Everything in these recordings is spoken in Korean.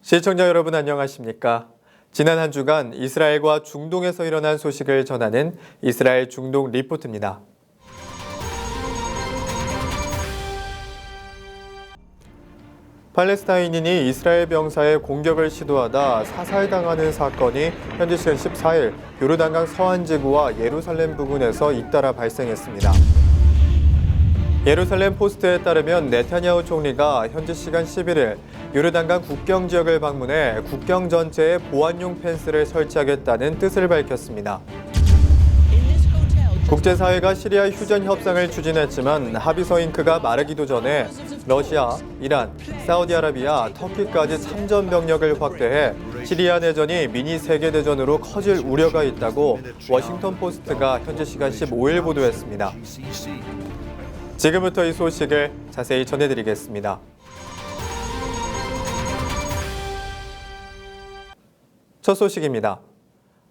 시청자 여러분 안녕하십니까? 지난 한 주간 이스라엘과 중동에서 일어난 소식을 전하는 이스라엘 중동 리포트입니다. 팔레스타인인이 이스라엘 병사에 공격을 시도하다 사살당하는 사건이 현지 시간 14일 요르단강 서안 지구와 예루살렘 부근에서 잇따라 발생했습니다. 예루살렘 포스트에 따르면 네타냐후 총리가 현지 시간 11일 요르단강 국경 지역을 방문해 국경 전체에 보안용 펜스를 설치하겠다는 뜻을 밝혔습니다. 국제사회가 시리아 휴전 협상을 추진했지만 합의서 잉크가 마르기도 전에 러시아, 이란, 사우디아라비아, 터키까지 참전 병력을 확대해 시리아 내전이 미니 세계대전으로 커질 우려가 있다고 워싱턴 포스트가 현지 시간 15일 보도했습니다. 지금부터 이 소식을 자세히 전해드리겠습니다. 첫 소식입니다.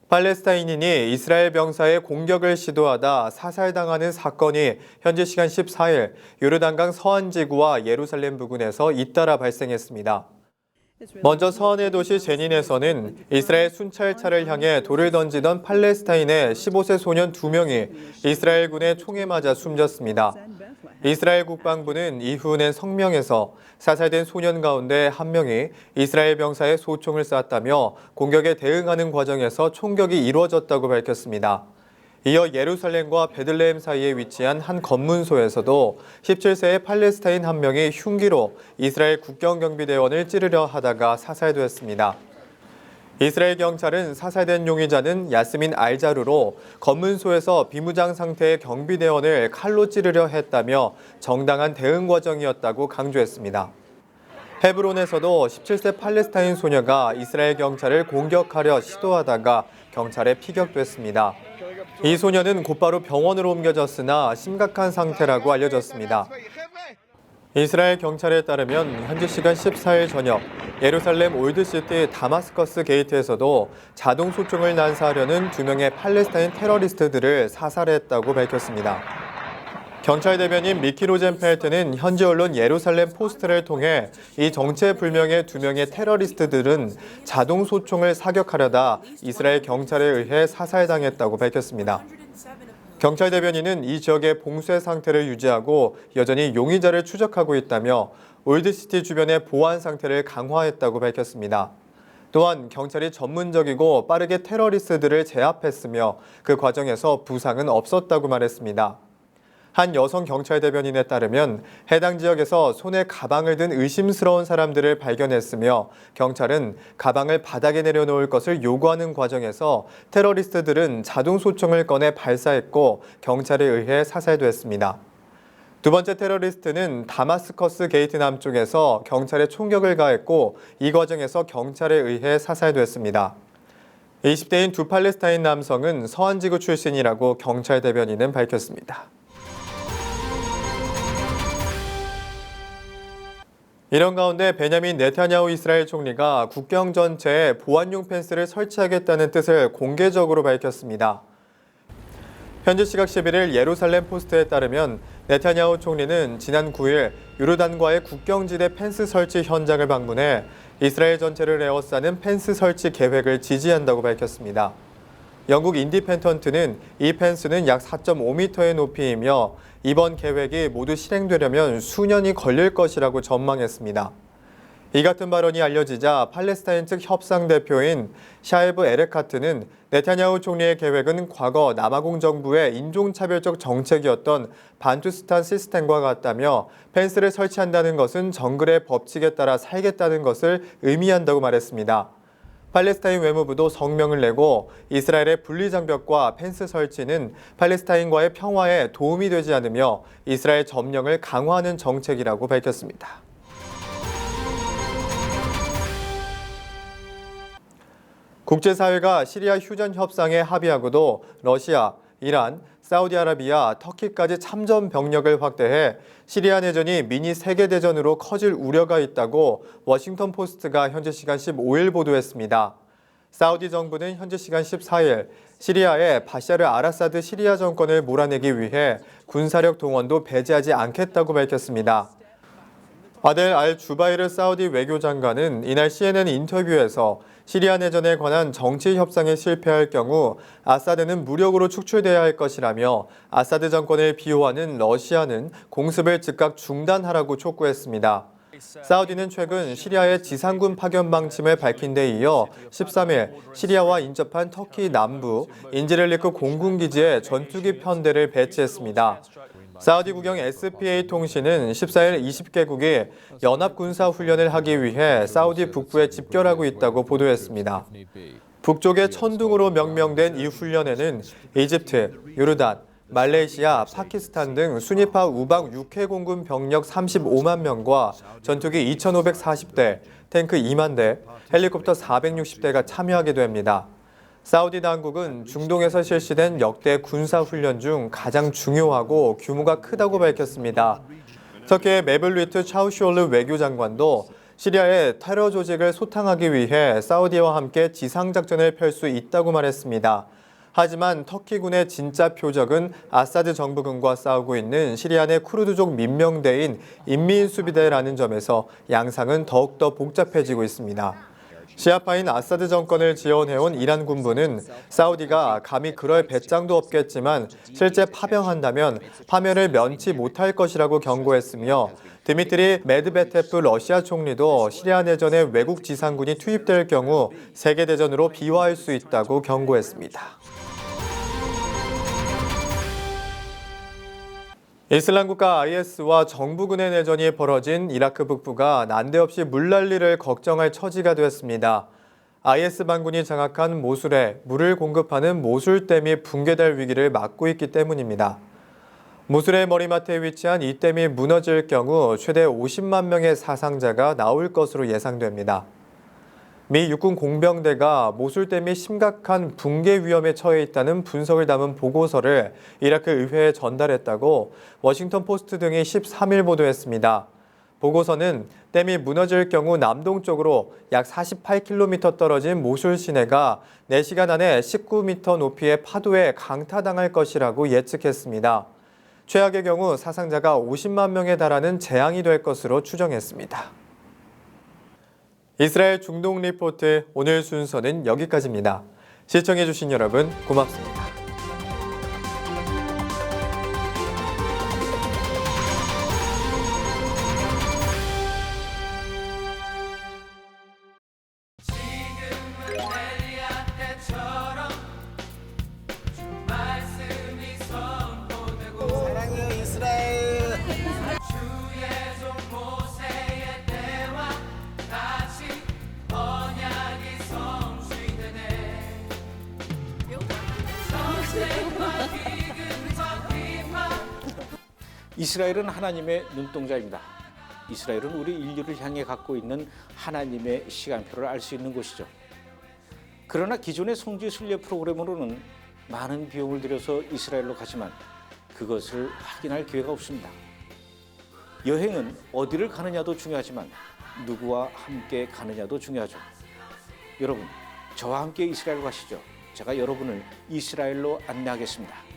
팔레스타인인이 이스라엘 병사에 공격을 시도하다 사살당하는 사건이 현지 시간 14일 요르단강 서안 지구와 예루살렘 부근에서 잇따라 발생했습니다. 먼저 서안의 도시 제닌에서는 이스라엘 순찰차를 향해 돌을 던지던 팔레스타인의 15세 소년 2명이 이스라엘군의 총에 맞아 숨졌습니다. 이스라엘 국방부는 이후 낸 성명에서 사살된 소년 가운데 한 명이 이스라엘 병사에 소총을 쐈다며 공격에 대응하는 과정에서 총격이 이루어졌다고 밝혔습니다. 이어 예루살렘과 베들레헴 사이에 위치한 한 검문소에서도 17세의 팔레스타인 한 명이 흉기로 이스라엘 국경경비대원을 찌르려 하다가 사살됐습니다. 이스라엘 경찰은 사살된 용의자는 야스민 알자루로 검문소에서 비무장 상태의 경비대원을 칼로 찌르려 했다며 정당한 대응 과정이었다고 강조했습니다. 헤브론에서도 17세 팔레스타인 소녀가 이스라엘 경찰을 공격하려 시도하다가 경찰에 피격됐습니다. 이 소녀는 곧바로 병원으로 옮겨졌으나 심각한 상태라고 알려졌습니다. 이스라엘 경찰에 따르면 현지 시간 14일 저녁 예루살렘 올드시티 다마스커스 게이트에서도 자동 소총을 난사하려는 2명의 팔레스타인 테러리스트들을 사살했다고 밝혔습니다. 경찰 대변인 미키 로젠펠트는 현지 언론 예루살렘 포스트를 통해 이 정체불명의 2명의 테러리스트들은 자동 소총을 사격하려다 이스라엘 경찰에 의해 사살당했다고 밝혔습니다. 경찰 대변인은 이 지역의 봉쇄 상태를 유지하고 여전히 용의자를 추적하고 있다며 올드시티 주변의 보안 상태를 강화했다고 밝혔습니다. 또한 경찰이 전문적이고 빠르게 테러리스트들을 제압했으며 그 과정에서 부상은 없었다고 말했습니다. 한 여성 경찰 대변인에 따르면 해당 지역에서 손에 가방을 든 의심스러운 사람들을 발견했으며 경찰은 가방을 바닥에 내려놓을 것을 요구하는 과정에서 테러리스트들은 자동 소총을 꺼내 발사했고 경찰에 의해 사살됐습니다. 두 번째 테러리스트는 다마스커스 게이트 남쪽에서 경찰에 총격을 가했고 이 과정에서 경찰에 의해 사살됐습니다. 20대인 두 팔레스타인 남성은 서안지구 출신이라고 경찰 대변인은 밝혔습니다. 이런 가운데 베냐민 네타냐후 이스라엘 총리가 국경 전체에 보안용 펜스를 설치하겠다는 뜻을 공개적으로 밝혔습니다. 현지 시각 11일 예루살렘 포스트에 따르면 네타냐후 총리는 지난 9일 요르단과의 국경지대 펜스 설치 현장을 방문해 이스라엘 전체를 에워싸는 펜스 설치 계획을 지지한다고 밝혔습니다. 영국 인디펜던트는 이 펜스는 약 4.5m의 높이이며 이번 계획이 모두 실행되려면 수년이 걸릴 것이라고 전망했습니다. 이 같은 발언이 알려지자 팔레스타인 측 협상 대표인 샤에브 에레카트는 네타냐후 총리의 계획은 과거 남아공 정부의 인종차별적 정책이었던 반투스탄 시스템과 같다며 펜스를 설치한다는 것은 정글의 법칙에 따라 살겠다는 것을 의미한다고 말했습니다. 팔레스타인 외무부도 성명을 내고 이스라엘의 분리장벽과 펜스 설치는 팔레스타인과의 평화에 도움이 되지 않으며 이스라엘 점령을 강화하는 정책이라고 밝혔습니다. 국제사회가 시리아 휴전 협상에 합의하고도 러시아, 이란, 사우디아라비아, 터키까지 참전 병력을 확대해 시리아 내전이 미니 세계대전으로 커질 우려가 있다고 워싱턴 포스트가 현지 시간 15일 보도했습니다. 사우디 정부는 현지 시간 14일 시리아의 바샤르 아라사드 시리아 정권을 몰아내기 위해 군사력 동원도 배제하지 않겠다고 밝혔습니다. 아델 알 주바이르 사우디 외교장관은 이날 CNN 인터뷰에서 시리아 내전에 관한 정치 협상에 실패할 경우 아사드는 무력으로 축출돼야 할 것이라며 아사드 정권을 비호하는 러시아는 공습을 즉각 중단하라고 촉구했습니다. 사우디는 최근 시리아의 지상군 파견 방침을 밝힌 데 이어 13일 시리아와 인접한 터키 남부 인지렐리크 공군기지에 전투기 편대를 배치했습니다. 사우디 국영 SPA 통신은 14일 20개국이 연합군사훈련을 하기 위해 사우디 북부에 집결하고 있다고 보도했습니다. 북쪽의 천둥으로 명명된 이 훈련에는 이집트, 요르단, 말레이시아, 파키스탄 등 순위파 우방 육해공군 병력 35만 명과 전투기 2,540대, 탱크 2만 대, 헬리콥터 460대가 참여하게 됩니다. 사우디 당국은 중동에서 실시된 역대 군사훈련 중 가장 중요하고 규모가 크다고 밝혔습니다. 터키의 메블리트 차우슈올르 외교장관도 시리아의 테러 조직을 소탕하기 위해 사우디와 함께 지상작전을 펼 수 있다고 말했습니다. 하지만 터키군의 진짜 표적은 아사드 정부군과 싸우고 있는 시리아 내 쿠르드족 민명대인 인민수비대라는 점에서 양상은 더욱더 복잡해지고 있습니다. 시아파인 아사드 정권을 지원해온 이란 군부는 사우디가 감히 그럴 배짱도 없겠지만 실제 파병한다면 파면을 면치 못할 것이라고 경고했으며 드미트리 메드베테프 러시아 총리도 시리아 내전에 외국 지상군이 투입될 경우 세계대전으로 비화할 수 있다고 경고했습니다. 이슬람국가 IS와 정부군의 내전이 벌어진 이라크 북부가 난데없이 물난리를 걱정할 처지가 되었습니다. IS 반군이 장악한 모술에 물을 공급하는 모술댐이 붕괴될 위기를 맞고 있기 때문입니다. 모술의 머리맡에 위치한 이 댐이 무너질 경우 최대 50만 명의 사상자가 나올 것으로 예상됩니다. 미 육군 공병대가 모술댐이 심각한 붕괴 위험에 처해 있다는 분석을 담은 보고서를 이라크 의회에 전달했다고 워싱턴 포스트 등이 13일 보도했습니다. 보고서는 댐이 무너질 경우 남동쪽으로 약 48km 떨어진 모술 시내가 4시간 안에 19m 높이의 파도에 강타당할 것이라고 예측했습니다. 최악의 경우 사상자가 50만 명에 달하는 재앙이 될 것으로 추정했습니다. 이스라엘 중동 리포트 오늘 순서는 여기까지입니다. 시청해주신 여러분 고맙습니다. 사랑해요 이스라엘. 이스라엘은 하나님의 눈동자입니다. 이스라엘은 우리 인류를 향해 갖고 있는 하나님의 시간표를 알 수 있는 곳이죠. 그러나 기존의 성지 순례 프로그램으로는 많은 비용을 들여서 이스라엘로 가지만 그것을 확인할 기회가 없습니다. 여행은 어디를 가느냐도 중요하지만 누구와 함께 가느냐도 중요하죠. 여러분, 저와 함께 이스라엘 가시죠. 제가 여러분을 이스라엘로 안내하겠습니다.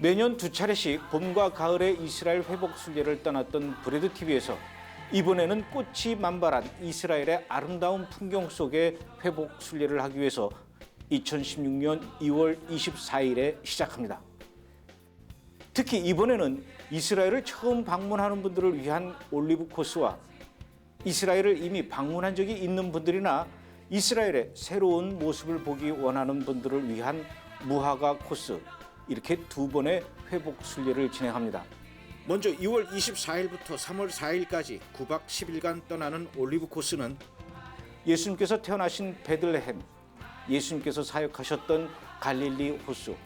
매년 2차례씩 봄과 가을에 이스라엘 회복 순례를 떠났던 브레드 TV에서 이번에는 꽃이 만발한 이스라엘의 아름다운 풍경 속에 회복 순례를 하기 위해서 2016년 2월 24일에 시작합니다. 특히 이번에는 이스라엘을 처음 방문하는 분들을 위한 올리브 코스와 이스라엘을 이미 방문한 적이 있는 분들이나 이스라엘의 새로운 모습을 보기 원하는 분들을 위한 무화과 코스, 이렇게 2번의 회복 순례를 진행합니다. 먼저 2월 24일부터 3월 4일까지 9박 10일간 떠나는 올리브 코스는 예수님께서 태어나신 베들레헴, 예수님께서 사역하셨던 갈릴리 호수,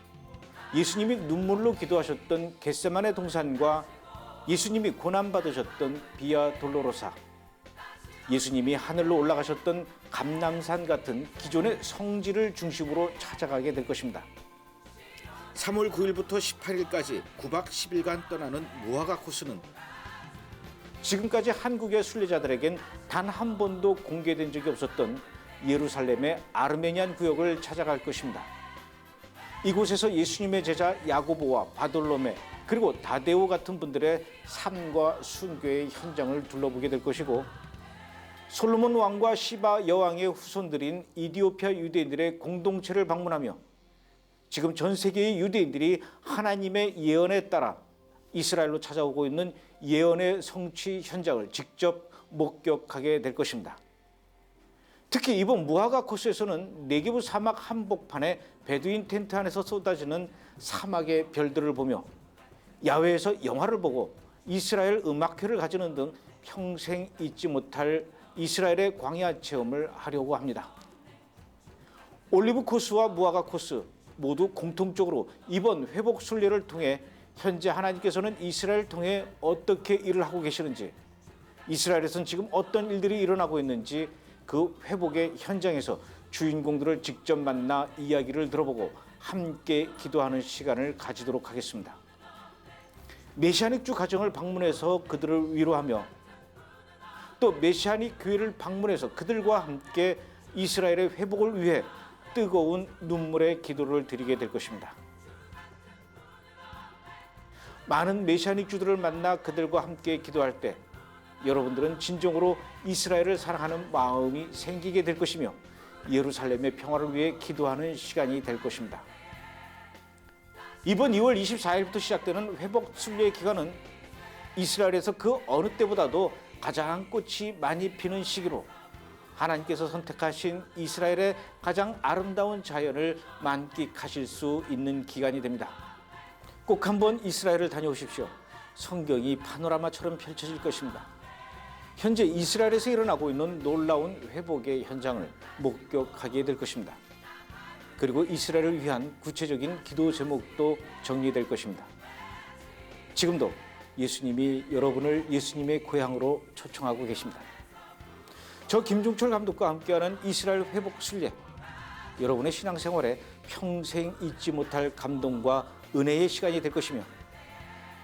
예수님이 눈물로 기도하셨던 겟세마네 동산과 예수님이 고난받으셨던 비아 돌로로사, 예수님이 하늘로 올라가셨던 감람산 같은 기존의 성지를 중심으로 찾아가게 될 것입니다. 3월 9일부터 18일까지 9박 10일간 떠나는 무화과 코스는 지금까지 한국의 순례자들에겐 단 한 번도 공개된 적이 없었던 예루살렘의 아르메니안 구역을 찾아갈 것입니다. 이곳에서 예수님의 제자 야고보와 바돌로메, 그리고 다데오 같은 분들의 삶과 순교의 현장을 둘러보게 될 것이고, 솔로몬 왕과 시바 여왕의 후손들인 이디오피아 유대인들의 공동체를 방문하며 지금 전 세계의 유대인들이 하나님의 예언에 따라 이스라엘로 찾아오고 있는 예언의 성취 현장을 직접 목격하게 될 것입니다. 특히 이번 무화과 코스에서는 네게브 사막 한복판에 베두인 텐트 안에서 쏟아지는 사막의 별들을 보며 야외에서 영화를 보고 이스라엘 음악회를 가지는 등 평생 잊지 못할 이스라엘의 광야 체험을 하려고 합니다. 올리브 코스와 무화과 코스 모두 공통적으로 이번 회복 순례를 통해 현재 하나님께서는 이스라엘을 통해 어떻게 일을 하고 계시는지, 이스라엘에서는 지금 어떤 일들이 일어나고 있는지 그 회복의 현장에서 주인공들을 직접 만나 이야기를 들어보고 함께 기도하는 시간을 가지도록 하겠습니다. 메시아닉 가정을 방문해서 그들을 위로하며 또 메시아닉 교회를 방문해서 그들과 함께 이스라엘의 회복을 위해 뜨거운 눈물의 기도를 드리게 될 것입니다. 많은 메시아닉 주들을 만나 그들과 함께 기도할 때 여러분들은 진정으로 이스라엘을 사랑하는 마음이 생기게 될 것이며 예루살렘의 평화를 위해 기도하는 시간이 될 것입니다. 이번 2월 24일부터 시작되는 회복 순례 기간은 이스라엘에서 그 어느 때보다도 가장 꽃이 많이 피는 시기로 하나님께서 선택하신 이스라엘의 가장 아름다운 자연을 만끽하실 수 있는 기간이 됩니다. 꼭 한번 이스라엘을 다녀오십시오. 성경이 파노라마처럼 펼쳐질 것입니다. 현재 이스라엘에서 일어나고 있는 놀라운 회복의 현장을 목격하게 될 것입니다. 그리고 이스라엘을 위한 구체적인 기도 제목도 정리될 것입니다. 지금도 예수님이 여러분을 예수님의 고향으로 초청하고 계십니다. 저 김종철 감독과 함께하는 이스라엘 회복 순례, 여러분의 신앙생활에 평생 잊지 못할 감동과 은혜의 시간이 될 것이며,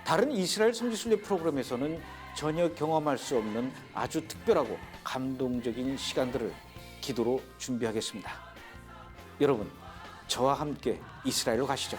다른 이스라엘 성지 순례 프로그램에서는 전혀 경험할 수 없는 아주 특별하고 감동적인 시간들을 기도로 준비하겠습니다. 여러분, 저와 함께 이스라엘로 가시죠.